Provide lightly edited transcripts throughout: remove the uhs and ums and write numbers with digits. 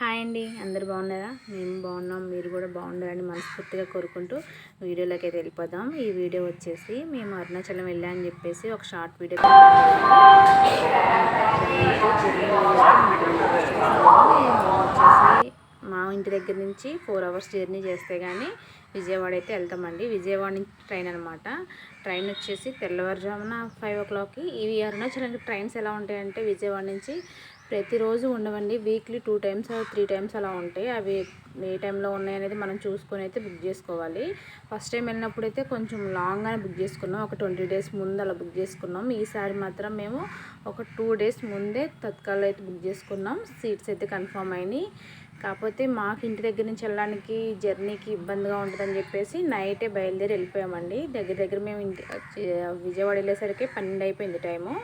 Hi అండి, అందరు బాగున్నారా? మేము బాగున్నాం, మీరు కూడా బాగుండాలని మనస్ఫూర్తిగా కోరుకుంటూ వీడియోలోకి అయితే వెళ్ళిపోదాం. ఈ వీడియో వచ్చేసి మేము అరుణాచలం వెళ్ళామని చెప్పేసి ఒక షార్ట్ వీడియో వచ్చేసి మా ఇంటి దగ్గర నుంచి 4 అవర్స్ జర్నీ చేస్తే కానీ విజయవాడ అయితే వెళ్తామండి. విజయవాడ నుంచి ట్రైన్ అనమాట. ట్రైన్ వచ్చేసి తెల్లవారుజామున 5 o'clockకి. ఇవి అరుణాచలంకి ట్రైన్స్ ఎలా ఉంటాయంటే విజయవాడ నుంచి ప్రతిరోజు ఉండవండి. వీక్లీ 2 times 3 times అలా ఉంటాయి. అవి ఏ టైంలో ఉన్నాయనేది మనం చూసుకొని అయితే బుక్ చేసుకోవాలి. ఫస్ట్ టైం వెళ్ళినప్పుడు అయితే కొంచెం లాంగ్గానే బుక్ చేసుకున్నాం. ఒక 20 days ముందు అలా బుక్ చేసుకున్నాం. ఈసారి మాత్రం మేము ఒక 2 days ముందే తత్కాల్లో అయితే బుక్ చేసుకున్నాం. సీట్స్ అయితే కన్ఫర్మ్ అయినాయి. కాకపోతే మాకు ఇంటి దగ్గర నుంచి వెళ్ళడానికి జర్నీకి ఇబ్బందిగా ఉంటుందని చెప్పేసి నైటే బయలుదేరి వెళ్ళిపోయామండి. దగ్గర మేము విజయవాడ వెళ్ళేసరికి 12 అయిపోయింది టైము.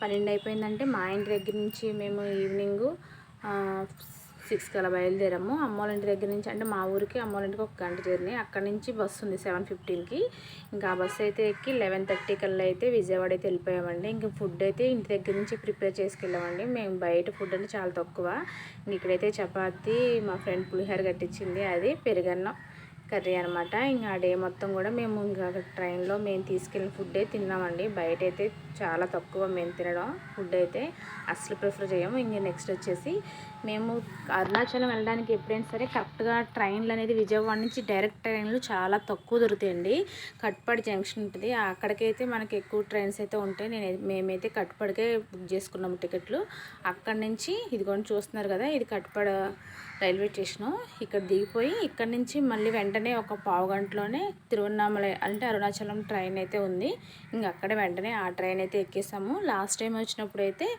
12 అయిపోయిందంటే మా ఇంటి దగ్గర నుంచి మేము ఈవినింగ్ 6కి అలా బయలుదేరాము. అమ్మోళ్ళ ఇంటి దగ్గర నుంచి అంటే మా ఊరికి అమ్మోళ్ళ ఇంటికి 1 గంట జర్నీ. అక్కడ నుంచి బస్సు ఉంది 7:15కి. ఇంకా ఆ బస్సు అయితే ఎక్కి 11:30 కల్లా అయితే విజయవాడ అయితే వెళ్ళిపోయామండి. ఇంకా ఫుడ్ అయితే ఇంటి దగ్గర నుంచి ప్రిపేర్ చేసుకెళ్ళామండి. మేము బయట ఫుడ్ అంటే చాలా తక్కువ. ఇక్కడైతే చపాతీ, మా ఫ్రెండ్ పులిహోర కట్టించింది, అది పెరుగన్నం కర్రీ అనమాట. ఇంకా ఆ డే మొత్తం కూడా మేము ఇంకా ట్రైన్లో మేము తీసుకెళ్ళిన ఫుడ్డే తిన్నామండి. బయట అయితే చాలా తక్కువ మేము తినడం. ఫుడ్ అయితే అస్సలు ప్రిఫర్ చేయము. ఇంక నెక్స్ట్ వచ్చేసి మేము అరుణాచలం వెళ్ళడానికి ఎప్పుడైనా సరే కరెక్ట్గా ట్రైన్లు అనేది విజయవాడ నుంచి డైరెక్ట్ ట్రైన్లు చాలా తక్కువ దొరుకుతాయండి. కట్పాడి జంక్షన్ ఉంటుంది, అక్కడికైతే మనకి ఎక్కువ ట్రైన్స్ అయితే ఉంటాయి. మేమైతే కట్పాడికే బుక్ చేసుకున్నాము టికెట్లు. అక్కడి నుంచి ఇదిగోండి చూస్తున్నారు కదా, ఇది కట్పాడ రైల్వే స్టేషను. ఇక్కడ దిగిపోయి ఇక్కడ నుంచి మళ్ళీ వెంటనే ఒక పావు గంటలోనే తిరువన్నామలై అంటే అరుణాచలం ట్రైన్ అయితే ఉంది. ఇంక అక్కడే వెంటనే ఆ ట్రైన్ అయితే ఎక్కేసాము. లాస్ట్ టైం వచ్చినప్పుడు అయితే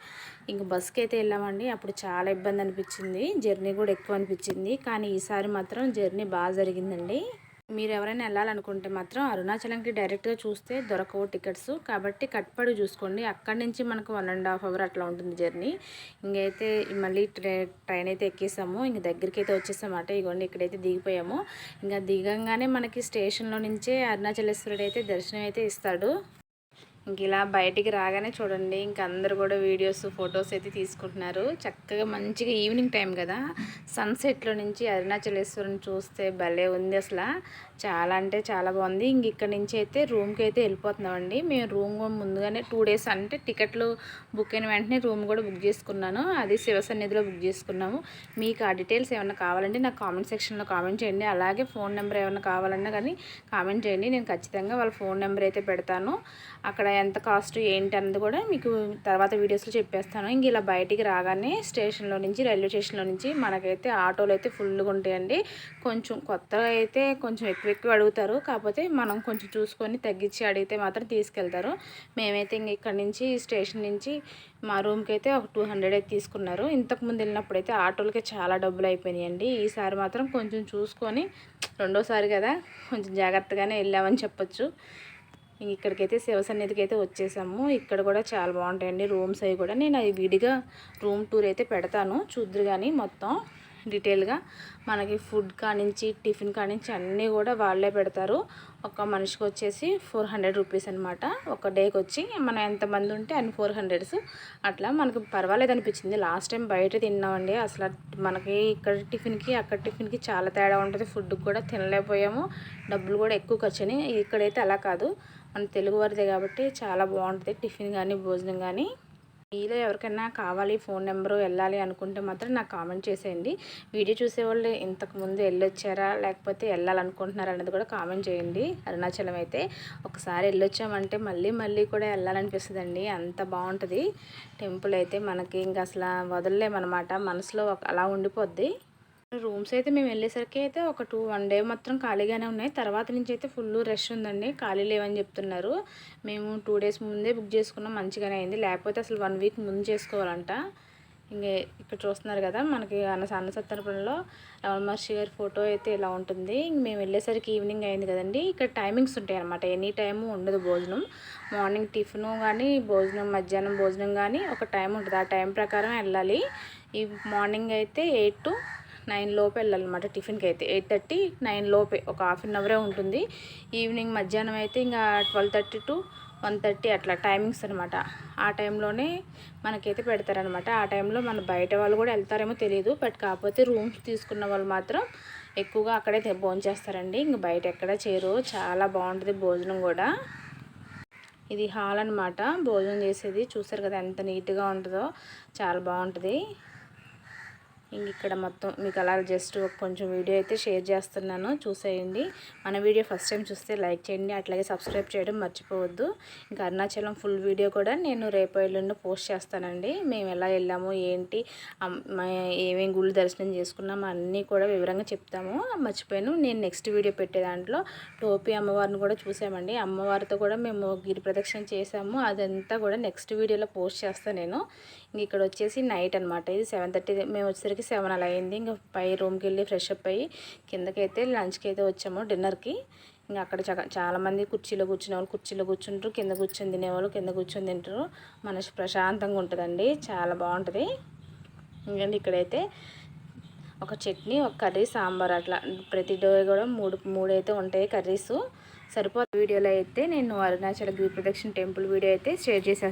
ఇంక బస్కి అయితే వెళ్ళామండి. అప్పుడు చాలా ఇబ్బంది అనిపించింది, జర్నీ కూడా ఎక్కువ అనిపించింది. కానీ ఈసారి మాత్రం జర్నీ బాగా జరిగిందండి. మీరు ఎవరైనా వెళ్ళాలనుకుంటే మాత్రం అరుణాచలంకి డైరెక్ట్గా చూస్తే దొరకవు టికెట్స్. కాబట్టి కట్పాడు చూసుకోండి. అక్కడి నుంచి మనకు 1.5 hour అట్లా ఉంటుంది జర్నీ. ఇంకైతే మళ్ళీ ట్రైన్ అయితే ఎక్కేసాము. ఇంక దగ్గరికి అయితే వచ్చేసామాట. ఇగోండి ఇక్కడైతే దిగిపోయాము. ఇంకా దిగంగానే మనకి స్టేషన్లో నుంచే అరుణాచలేశ్వరుడు అయితే దర్శనం అయితే ఇస్తాడు. ఇంక ఇలా బయటికి రాగానే చూడండి, ఇంక అందరు కూడా వీడియోస్ ఫొటోస్ అయితే తీసుకుంటున్నారు. చక్కగా మంచిగా ఈవినింగ్ టైం కదా, సన్సెట్లో నుంచి అరుణాచలేశ్వరుని చూస్తే భలే ఉంది అసలు. చాలా అంటే చాలా బాగుంది. ఇంక ఇక్కడ నుంచి అయితే రూమ్కి అయితే వెళ్ళిపోతున్నామండి. మేము రూమ్ ముందుగానే 2 days అంటే టికెట్లు బుక్ అయిన వెంటనే రూమ్ కూడా బుక్ చేసుకున్నాను. అది శివసన్నిధిలో బుక్ చేసుకున్నాము. మీకు ఆ డీటెయిల్స్ ఏమైనా కావాలంటే నాకు కామెంట్ సెక్షన్లో కామెంట్ చేయండి. అలాగే ఫోన్ నెంబర్ ఏమైనా కావాలన్నా కానీ కామెంట్ చేయండి. నేను ఖచ్చితంగా వాళ్ళ ఫోన్ నెంబర్ అయితే పెడతాను. అక్కడ ఎంత కాస్ట్ ఏంటి అన్నది కూడా మీకు తర్వాత వీడియోస్లో చెప్పేస్తాను. ఇంక ఇలా బయటికి రాగానే స్టేషన్లో నుంచి రైల్వే స్టేషన్లో నుంచి మనకైతే ఆటోలు అయితే ఫుల్గా ఉంటాయండి. కొంచెం కొత్తగా అయితే కొంచెం ఎక్కువ అడుగుతారు. కాకపోతే మనం కొంచెం చూసుకొని తగ్గించి అడిగితే మాత్రం తీసుకెళ్తారు. మేమైతే ఇంక ఇక్కడ నుంచి స్టేషన్ నుంచి మా రూమ్కి అయితే ఒక 200 అయితే తీసుకున్నారు. ఇంతకుముందు వెళ్ళినప్పుడు అయితే ఆటోలకే చాలా డబ్బులు అయిపోయినాయండి. ఈసారి మాత్రం కొంచెం చూసుకొని, రెండోసారి కదా కొంచెం జాగ్రత్తగానే వెళ్ళామని చెప్పొచ్చు. ఇక్కడికైతే శివసన్నిధికి అయితే వచ్చేసాము. ఇక్కడ కూడా చాలా బాగుంటాయండి రూమ్స్ అవి కూడా. నేను అది విడిగా రూమ్ టూర్ అయితే పెడతాను, చూద్దరు కానీ మొత్తం డీటెయిల్గా. మనకి ఫుడ్ కానించి టిఫిన్ కానించి అన్నీ కూడా వాళ్ళే పెడతారు. ఒక మనిషికి వచ్చేసి 400 రూపీస్ అనమాట. ఒక డేకి వచ్చి మనం ఎంతమంది ఉంటే అన్ని 400 అట్లా. మనకు పర్వాలేదు అనిపించింది. లాస్ట్ టైం బయట తిన్నామండి. అసలు మనకి ఇక్కడ టిఫిన్కి అక్కడ టిఫిన్కి చాలా తేడా ఉంటుంది. ఫుడ్ కూడా తినలేకపోయాము, డబ్బులు కూడా ఎక్కువ ఖర్చు అయినాయి. ఇక్కడైతే అలా కాదు, మన తెలుగు వారిదే కాబట్టి చాలా బాగుంటుంది టిఫిన్ కానీ భోజనం కానీ. మీలో ఎవరికైనా కావాలి ఫోన్ నెంబరు వెళ్ళాలి అనుకుంటే మాత్రం నాకు కామెంట్ చేసేయండి. వీడియో చూసేవాళ్ళు ఇంతకుముందు వెళ్ళొచ్చారా లేకపోతే వెళ్ళాలనుకుంటున్నారా అన్నది కూడా కామెంట్ చేయండి. అరుణాచలం అయితే ఒకసారి వెళ్ళొచ్చామంటే మళ్ళీ కూడా వెళ్ళాలనిపిస్తుందండి. అంత బాగుంటుంది టెంపుల్ అయితే. మనకి ఇంకా అసలు వదలలేమన్నమాట, మనసులో అలా ఉండిపోద్ది. రూమ్స్ అయితే మేము వెళ్ళేసరికి అయితే ఒక 1 day మాత్రం ఖాళీగానే ఉన్నాయి. తర్వాత నుంచి అయితే ఫుల్ రష్ ఉందండి, ఖాళీ లేవని చెప్తున్నారు. మేము 2 days ముందే బుక్ చేసుకున్నాం, మంచిగానే అయింది. లేకపోతే అసలు 1 week ముందు చేసుకోవాలంట. ఇంక ఇక్కడ చూస్తున్నారు కదా, మనకి అన్నసత్రపురంలో రమణ మహర్షి గారి ఫోటో అయితే ఇలా ఉంటుంది. మేము వెళ్ళేసరికి ఈవినింగ్ అయింది కదండి. ఇక్కడ టైమింగ్స్ ఉంటాయి అన్నమాట, ఎనీ టైము ఉండదు భోజనం. మార్నింగ్ టిఫిను కానీ భోజనం, మధ్యాహ్నం భోజనం కానీ ఒక టైం ఉంటుంది. ఆ టైం ప్రకారం వెళ్ళాలి. ఈ మార్నింగ్ అయితే 8 to 9 లోపు వెళ్ళాలన్నమాట. టిఫిన్కి అయితే 8:30 9 లోపే, ఒక 1/2 hour ఉంటుంది. ఈవినింగ్ మధ్యాహ్నం అయితే ఇంకా 12:30 to 1:30 అట్లా టైమింగ్స్ అనమాట. ఆ టైంలోనే మనకైతే పెడతారనమాట. ఆ టైంలో మన బయట వాళ్ళు కూడా వెళ్తారేమో తెలియదు. బట్ కాకపోతే రూమ్స్ తీసుకున్న వాళ్ళు మాత్రం ఎక్కువగా అక్కడే భోంచేస్తారండి. ఇంక బయట ఎక్కడ చేరు. చాలా బాగుంటుంది భోజనం కూడా. ఇది హాల్ అనమాట భోజనం చేసేది. చూసారు కదా ఎంత నీట్గా ఉంటుందో, చాలా బాగుంటుంది. ఇంక ఇక్కడ మొత్తం మీకు అలా జస్ట్ కొంచెం వీడియో అయితే షేర్ చేస్తున్నాను, చూసేయండి. మన వీడియో ఫస్ట్ టైం చూస్తే లైక్ చేయండి, అట్లాగే సబ్స్క్రైబ్ చేయడం మర్చిపోవద్దు. ఇంకా అరుణాచలం ఫుల్ వీడియో కూడా నేను రేపు ఎల్లుండి పోస్ట్ చేస్తానండి. మేము ఎలా వెళ్ళాము ఏంటి, ఏమేమి గుళ్ళు దర్శనం చేసుకున్నాము అన్నీ కూడా వివరంగా చెప్తాము. మర్చిపోయాను, నేను నెక్స్ట్ వీడియో పెట్టే దాంట్లో టోపీ అమ్మవారిని కూడా చూసామండి. అమ్మవారితో కూడా మేము గిరి ప్రదక్షిణ చేసాము. అదంతా కూడా నెక్స్ట్ వీడియోలో పోస్ట్ చేస్తాను నేను. ఇక్కడ వచ్చేసి నైట్ అనమాట. ఇది 7:30, మేము వచ్చేసరికి 7 అలా అయింది. ఇంకా పై రూమ్కి వెళ్ళి ఫ్రెష్ అప్ అయ్యి కిందకైతే లంచ్కి అయితే వచ్చాము, డిన్నర్కి. ఇంకా అక్కడ చాలామంది కుర్చీలో కూర్చునే వాళ్ళు కుర్చీలో కూర్చుంటారు, కింద కూర్చొని తినేవాళ్ళు కింద కూర్చొని తింటారు. మనసు ప్రశాంతంగా ఉంటుందండి, చాలా బాగుంటుంది. ఇంకండి ఇక్కడైతే ఒక చట్నీ, ఒక కర్రీ, సాంబార్ అట్లా ప్రతి డే కూడా మూడు అయితే ఉంటాయి కర్రీస్. సరిపోతుంది. వీడియోలో అయితే నేను అరుణాచల గిరి ప్రదక్షిణ టెంపుల్ వీడియో అయితే షేర్ చేసేస్తాను.